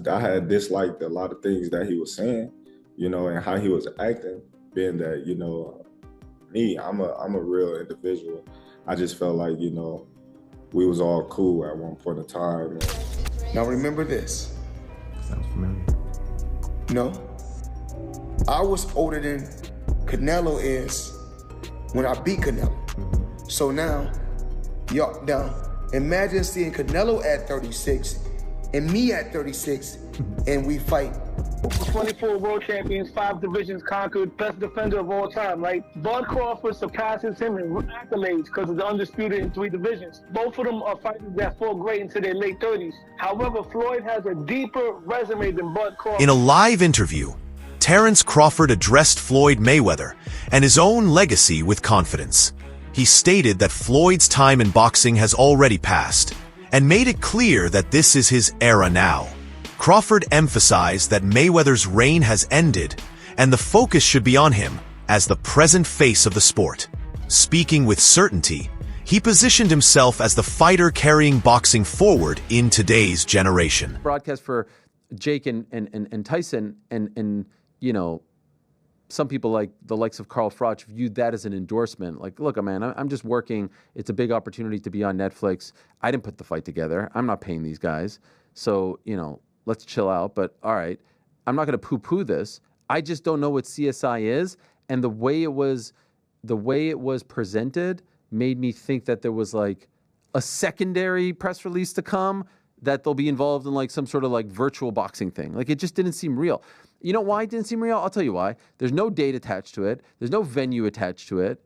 I had disliked a lot of things that he was saying, and how he was acting, being that, I'm a real individual. I just felt like, we was all cool at one point in time. Now remember this. Sounds familiar. No. I was older than Canelo is when I beat Canelo. So now, imagine seeing Canelo at 36 and me at 36 and we fight. 24 world champions, 5 divisions conquered, best defender of all time, right? Bud Crawford surpasses him in accolades because of the undisputed in 3 divisions. Both of them are fighters that fought great into their late 30s. However, Floyd has a deeper resume than Bud Crawford. In a live interview, Terence Crawford addressed Floyd Mayweather and his own legacy with confidence. He stated that Floyd's time in boxing has already passed and made it clear that this is his era now. Crawford emphasized that Mayweather's reign has ended and the focus should be on him as the present face of the sport. Speaking with certainty, he positioned himself as the fighter carrying boxing forward in today's generation. Broadcast for Jake and Tyson and some people like the likes of Carl Froch viewed that as an endorsement. Like, look, man, I'm just working. It's a big opportunity to be on Netflix. I didn't put the fight together. I'm not paying these guys. So, let's chill out. But all right, I'm not going to poo-poo this. I just don't know what CSI is. And the way it was presented made me think that there was like a secondary press release to come, that they'll be involved in like some sort of like virtual boxing thing. Like, it just didn't seem real. You know why it didn't seem real? I'll tell you why. There's no date attached to it. There's no venue attached to it.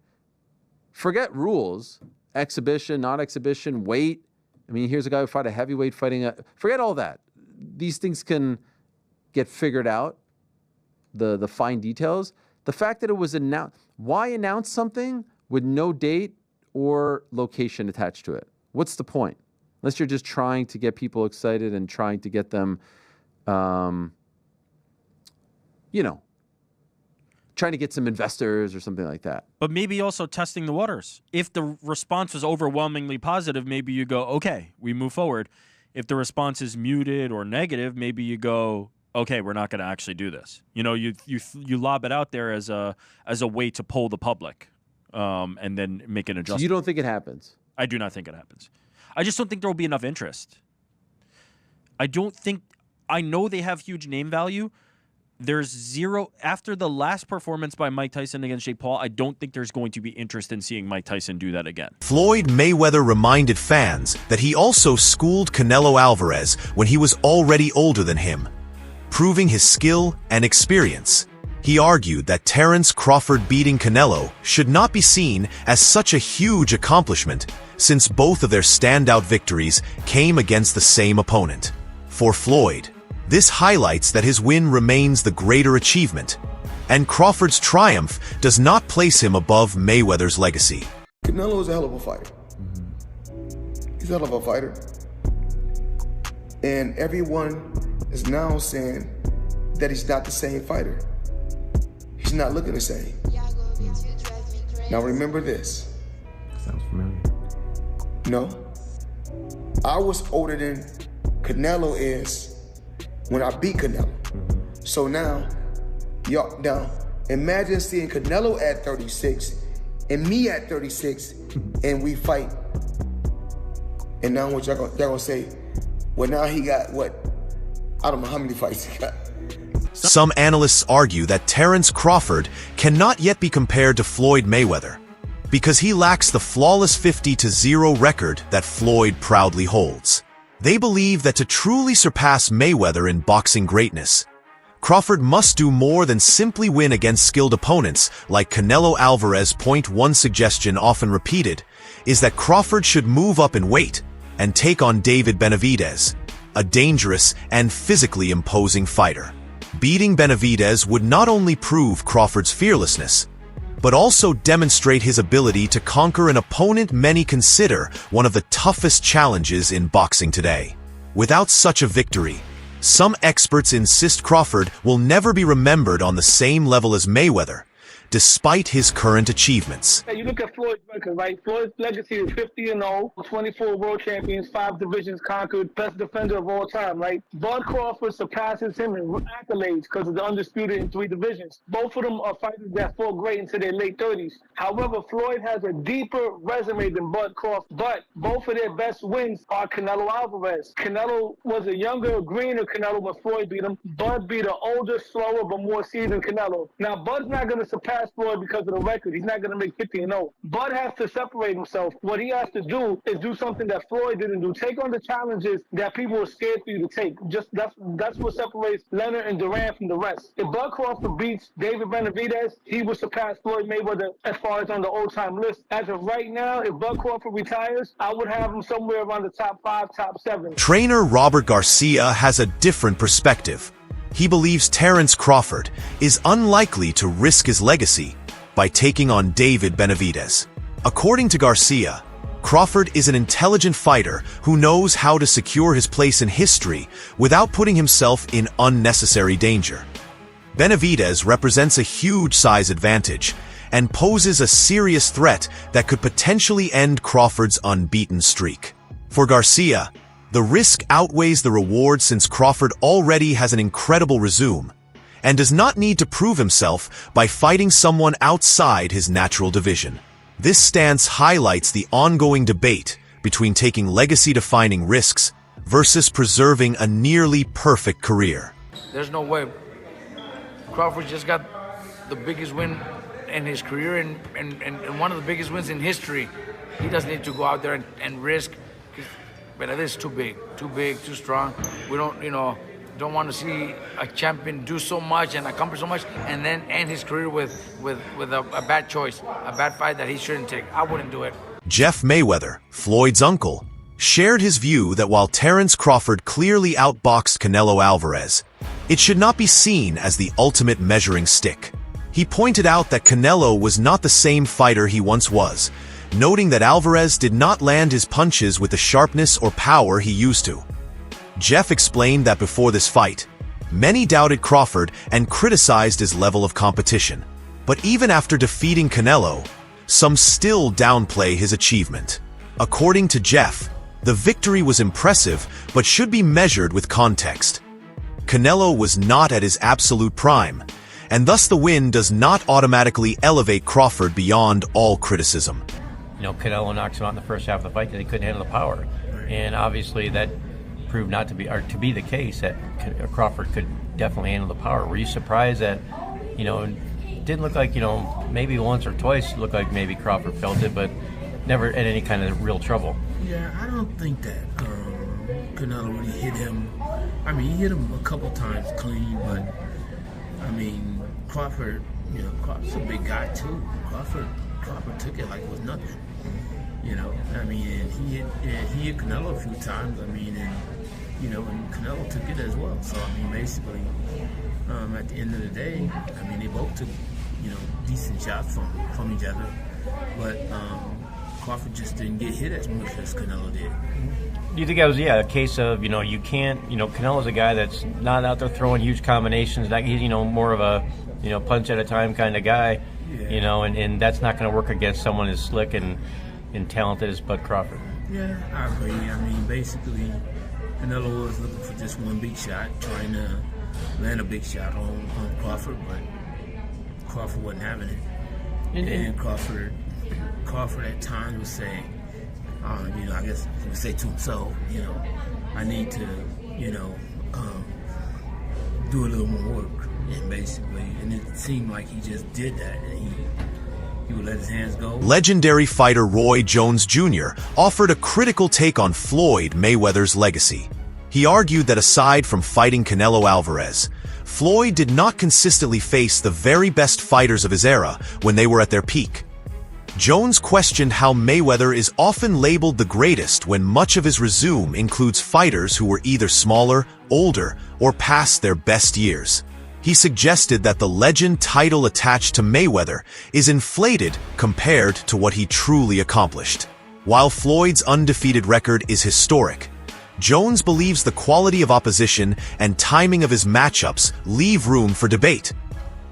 Forget rules, exhibition, not exhibition, weight. I mean, here's a guy who fought a heavyweight fighting forget all that. These things can get figured out, the fine details. The fact that it was announced, why announce something with no date or location attached to it? What's the point? Unless you're just trying to get people excited and trying to get them, trying to get some investors or something like that. But maybe also testing the waters. If the response was overwhelmingly positive, maybe you go, okay, we move forward. If the response is muted or negative, maybe you go, okay, we're not going to actually do this. You lob it out there as a way to poll the public, and then make an adjustment. So you don't think it happens? I do not think it happens. I just don't think there will be enough interest. I know they have huge name value. There's zero after the last performance by Mike Tyson against Jake Paul. I don't think there's going to be interest in seeing Mike Tyson do that again. Floyd Mayweather reminded fans that he also schooled Canelo Alvarez when he was already older than him, proving his skill and experience. He argued that Terence Crawford beating Canelo should not be seen as such a huge accomplishment, since both of their standout victories came against the same opponent. For Floyd, this highlights that his win remains the greater achievement, and Crawford's triumph does not place him above Mayweather's legacy. Canelo is a hell of a fighter. He's a hell of a fighter. And everyone is now saying that he's not the same fighter. He's not looking the same. Now remember this. Sounds familiar. No. I was older than Canelo is when I beat Canelo. So now, imagine seeing Canelo at 36 and me at 36 and we fight. And now what y'all gonna say, well, now he got what? I don't know how many fights he got. Some analysts argue that Terence Crawford cannot yet be compared to Floyd Mayweather because he lacks the flawless 50-0 record that Floyd proudly holds. They believe that to truly surpass Mayweather in boxing greatness, Crawford must do more than simply win against skilled opponents like Canelo Alvarez. One suggestion often repeated is that Crawford should move up in weight and take on David Benavidez, a dangerous and physically imposing fighter. Beating Benavidez would not only prove Crawford's fearlessness, but also demonstrate his ability to conquer an opponent many consider one of the toughest challenges in boxing today. Without such a victory, some experts insist Crawford will never be remembered on the same level as Mayweather, despite his current achievements. You look at Floyd's record, right? Floyd's legacy is 50-0, 24 world champions, 5 divisions conquered, best defender of all time, right? Bud Crawford surpasses him in accolades because of the undisputed in 3 divisions. Both of them are fighters that fought great into their late 30s. However, Floyd has a deeper resume than Bud Crawford, but both of their best wins are Canelo Alvarez. Canelo was a younger, greener Canelo when Floyd beat him. Bud beat an older, slower, but more seasoned Canelo. Now, Bud's not going to surpass Floyd because of the record. He's not going to make 50-0. Bud has to separate himself. What he has to do is do something that Floyd didn't do. Take on the challenges that people are scared for you to take. Just that's what separates Leonard and Durant from the rest. If Bud Crawford beats David Benavidez, he will surpass Floyd Mayweather as far as on the all-time list. As of right now, if Bud Crawford retires, I would have him somewhere around the top 5, top 7. Trainer Robert Garcia has a different perspective. He believes Terence Crawford is unlikely to risk his legacy by taking on David Benavidez. According to Garcia, Crawford is an intelligent fighter who knows how to secure his place in history without putting himself in unnecessary danger. Benavidez represents a huge size advantage and poses a serious threat that could potentially end Crawford's unbeaten streak. For Garcia, the risk outweighs the reward since Crawford already has an incredible resume and does not need to prove himself by fighting someone outside his natural division. This stance highlights the ongoing debate between taking legacy-defining risks versus preserving a nearly perfect career. There's no way. Crawford just got the biggest win in his career and one of the biggest wins in history. He doesn't need to go out there and risk. But it is too big, too strong. We don't want to see a champion do so much and accomplish so much and then end his career with a bad choice, a bad fight that he shouldn't take. I wouldn't do it. Jeff Mayweather, Floyd's uncle, shared his view that while Terence Crawford clearly outboxed Canelo Alvarez, it should not be seen as the ultimate measuring stick. He pointed out that Canelo was not the same fighter he once was, noting that Alvarez did not land his punches with the sharpness or power he used to. Jeff explained that before this fight, many doubted Crawford and criticized his level of competition. But even after defeating Canelo, some still downplay his achievement. According to Jeff, the victory was impressive but should be measured with context. Canelo was not at his absolute prime, and thus the win does not automatically elevate Crawford beyond all criticism. Canelo knocks him out in the first half of the fight because he couldn't handle the power. And obviously that proved not to be, or to be the case, that Crawford could definitely handle the power. Were you surprised that, it didn't look like, maybe once or twice it looked like maybe Crawford felt it, but never in any kind of real trouble? Yeah, I don't think that Canelo really hit him. I mean, he hit him a couple times clean, but Crawford, Crawford's a big guy too. Crawford took it like it was nothing. And he hit Canelo a few times. And Canelo took it as well. So basically, at the end of the day, they both took decent shots from each other, but Crawford just didn't get hit as much as Canelo did. Do you think that was a case of you can't Canelo's a guy that's not out there throwing huge combinations. That he's more of a punch at a time kind of guy. Yeah. And that's not going to work against someone as slick and talented as Bud Crawford. Yeah, I agree. Basically, Canelo was looking for just one big shot, trying to land a big shot on Crawford, but Crawford wasn't having it. And Crawford at times would say, I guess he would say to himself, I need to, do a little more work. And basically, and it seemed like he just did that, and he would let his hands go. Legendary fighter Roy Jones Jr. offered a critical take on Floyd Mayweather's legacy. He argued that aside from fighting Canelo Alvarez, Floyd did not consistently face the very best fighters of his era when they were at their peak. Jones questioned how Mayweather is often labeled the greatest when much of his resume includes fighters who were either smaller, older, or past their best years. He suggested that the legend title attached to Mayweather is inflated compared to what he truly accomplished. While Floyd's undefeated record is historic, Jones believes the quality of opposition and timing of his matchups leave room for debate.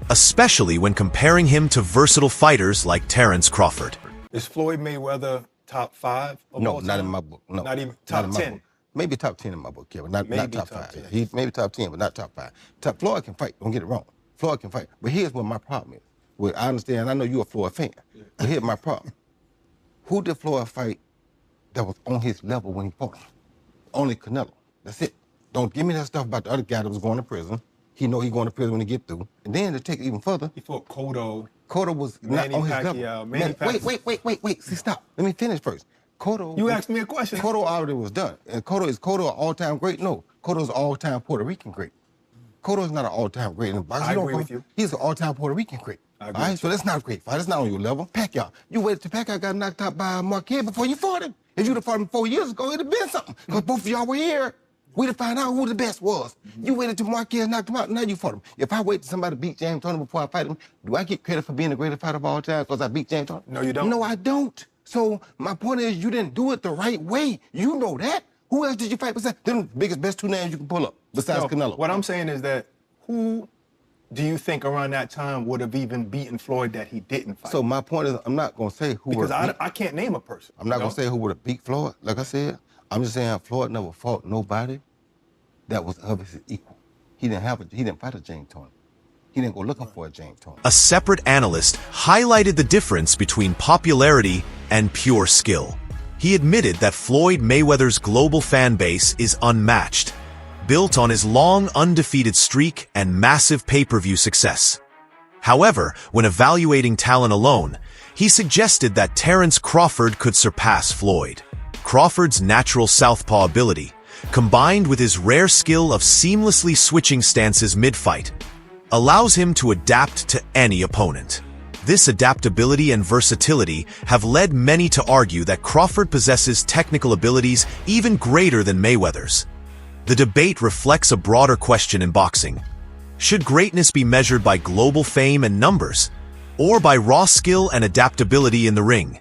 especially when comparing him to versatile fighters like Terence Crawford. Is Floyd Mayweather top 5? No, not in my book. No, not even top 10. Book. Maybe top 10 in my book, yeah, but not top 5. 10. He's maybe top 10, but not top 5. Floyd can fight. Don't get it wrong. Floyd can fight. But here's what my problem is. Well, I understand. I know you're a Floyd fan. Yeah. But here's my problem. Who did Floyd fight that was on his level when he fought him? Only Canelo. That's it. Don't give me that stuff about the other guy that was going to prison. He know he going to prison when he get through. And then to take it even further. He fought Cotto. Cotto was not on his level. Wait. See, stop. Let me finish first. Cotto. You asked me a question. Cotto already was done. And Cotto an all-time great? No. Cotto's an all-time Puerto Rican great. Cotto's not an all-time great in boxing. I agree with you. He's an all-time Puerto Rican great. I agree. All right, so that's not a great fight. That's not on your level. Pacquiao. You waited till Pacquiao got knocked out by Marquez before you fought him. If you'd have fought him 4 years ago, it'd have been something. Because both of y'all were here. We'd have found out who the best was. You waited till Marquez knocked him out, now you fought him. If I wait till somebody beat James Toney before I fight him, do I get credit for being the greatest fighter of all time because I beat James Toney? No, you don't. No, I don't. So my point is you didn't do it the right way. You know that. Who else did you fight besides them best 2 names you can pull up besides Canelo? What I'm saying is that who do you think around that time would have even beaten Floyd that he didn't fight? So my point is I'm not going to say who because I can't name a person. I'm not going to say who would have beat Floyd. Like I said, I'm just saying Floyd never fought nobody that was of his equal. He didn't fight a James Toney. He didn't go looking for a James Toney. A separate analyst highlighted the difference between popularity and pure skill. He admitted that Floyd Mayweather's global fan base is unmatched, built on his long undefeated streak and massive pay-per-view success. However, when evaluating talent alone, he suggested that Terence Crawford could surpass Floyd. Crawford's natural southpaw ability, combined with his rare skill of seamlessly switching stances mid-fight, allows him to adapt to any opponent. This adaptability and versatility have led many to argue that Crawford possesses technical abilities even greater than Mayweather's. The debate reflects a broader question in boxing. Should greatness be measured by global fame and numbers, or by raw skill and adaptability in the ring?